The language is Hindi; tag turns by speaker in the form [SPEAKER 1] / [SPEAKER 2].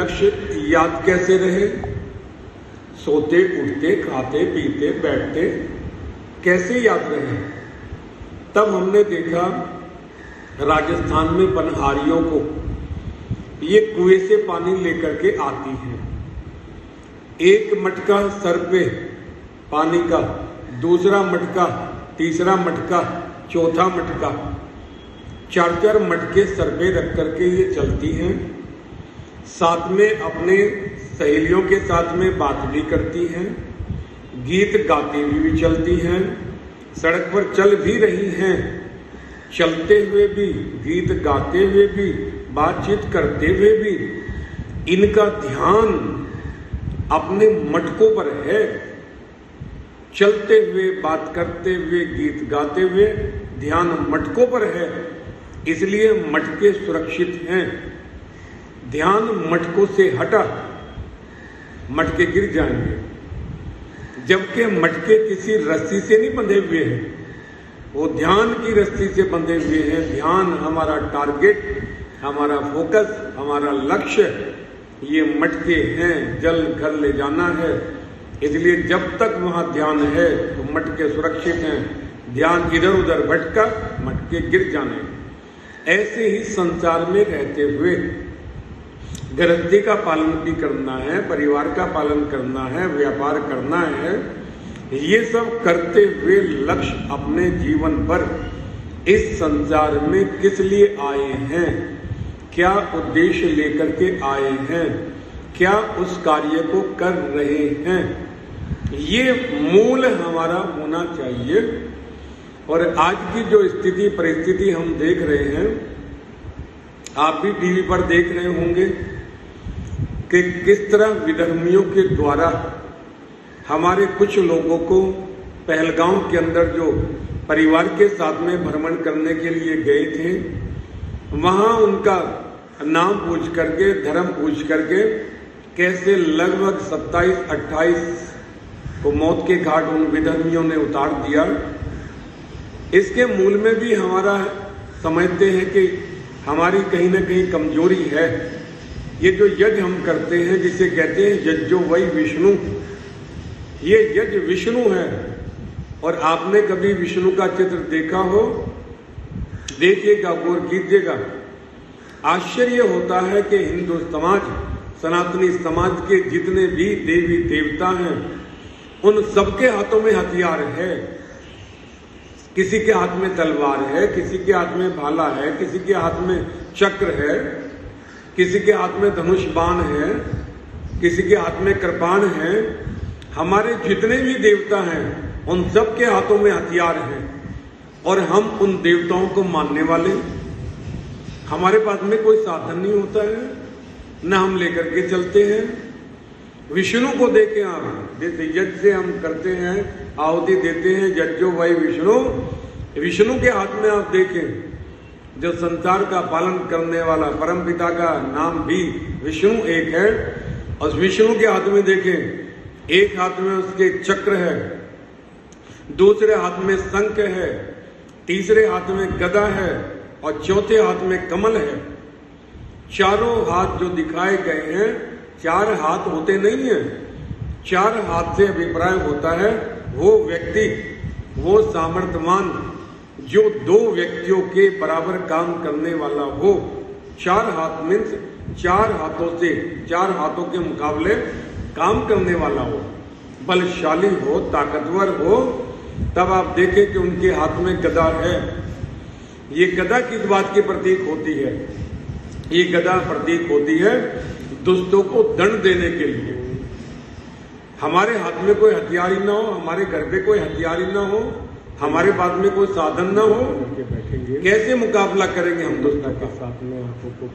[SPEAKER 1] लक्ष्य याद कैसे रहे? सोते उठते खाते पीते बैठते कैसे याद रहे? तब हमने देखा राजस्थान में पनहारियों को ये कुएं से पानी लेकर के आती हैं। एक मटका सर पे पानी का, दूसरा मटका, तीसरा मटका, चौथा मटका, 4-4 मटके सर पे रख करके ये चलती हैं। साथ में अपने सहेलियों के साथ में बात भी करती हैं, गीत गाती भी चलती हैं, सड़क पर चल भी रही हैं, चलते हुए भी, गीत गाते हुए भी, बातचीत करते हुए भी इनका ध्यान अपने मटकों पर है। चलते हुए, बात करते हुए, गीत गाते हुए ध्यान मटकों पर है, इसलिए मटके सुरक्षित हैं। ध्यान मटकों से हटा, मटके गिर जाएंगे। जबकि मटके किसी रस्सी से नहीं बंधे हुए हैं, वो ध्यान की रस्सी से बंधे हुए हैं। ध्यान हमारा टारगेट, हमारा फोकस, हमारा लक्ष्य, ये मटके हैं, जल घर ले जाना है। इसलिए जब तक वहां ध्यान है तो मटके सुरक्षित हैं। ध्यान इधर उधर भटका, मटके गिर जाने। ऐसे ही संसार में रहते हुए गृहस्थी का पालन भी करना है, परिवार का पालन करना है, व्यापार करना है। ये सब करते हुए लक्ष्य अपने जीवन पर इस संसार में किस लिए आए हैं, क्या उद्देश्य लेकर के आए हैं, क्या उस कार्य को कर रहे हैं, ये मूल हमारा होना चाहिए। और आज की जो स्थिति परिस्थिति हम देख रहे हैं, आप भी टीवी पर देख रहे होंगे कि किस तरह विधर्मियों के द्वारा हमारे कुछ लोगों को पहलगांव के अंदर जो परिवार के साथ में भ्रमण करने के लिए गए थे, वहां उनका नाम पूछ करके, धर्म पूछ करके कैसे लगभग 27-28 को मौत के घाट उन विधर्मियों ने उतार दिया। इसके मूल में भी हमारा समझते हैं कि हमारी कहीं ना कहीं कमजोरी है। ये जो यज्ञ हम करते हैं, जिसे कहते हैं यज्ञो वै विष्णु, ये यज्ञ विष्णु है। और आपने कभी विष्णु का चित्र देखा हो, देखिएगा, गौर कीजिएगा। आश्चर्य होता है कि हिंदू समाज, सनातनी समाज के जितने भी देवी देवता हैं, उन सबके हाथों में हथियार है। किसी के हाथ में तलवार है, किसी के हाथ में भाला है, किसी के हाथ में चक्र है, किसी के हाथ में धनुष बाण है, किसी के हाथ में कृपाण है। हमारे जितने भी देवता हैं, उन सब के हाथों में हथियार हैं। और हम उन देवताओं को मानने वाले, हमारे पास में कोई साधन नहीं होता है, न हम लेकर के चलते हैं। विष्णु को देखें आप, जैसे यज्ञ से हम करते हैं, आहुति देते हैं, यज्ञो वै विष्णु, विष्णु के हाथ में आप देखें, जो संसार का पालन करने वाला परम पिता का नाम भी विष्णु एक है। और विष्णु के हाथ में देखें, एक हाथ में उसके चक्र है, दूसरे हाथ में शंख है, तीसरे हाथ में गदा है और चौथे हाथ में कमल है। चारों हाथ जो दिखाए गए हैं, 4 हाथ होते नहीं है। 4 हाथ से अभिप्राय होता है वो व्यक्ति, वो सामर्थ्यवान जो 2 व्यक्तियों के बराबर काम करने वाला हो। 4 हाथ मीन्स 4 हाथों से, 4 हाथों के मुकाबले काम करने वाला हो, बलशाली हो, ताकतवर हो। तब आप देखें कि उनके हाथ में गदा है। ये गदा किस बात की प्रतीक होती है? ये गदा प्रतीक होती है दुष्टों को दंड देने के लिए। हमारे हाथ में कोई हथियार ही ना हो, हमारे घर पे कोई हथियार ही ना हो, हमारे पास में कोई साधन ना हो, कैसे मुकाबला करेंगे हम दुष्टों के साथ में? हाथों को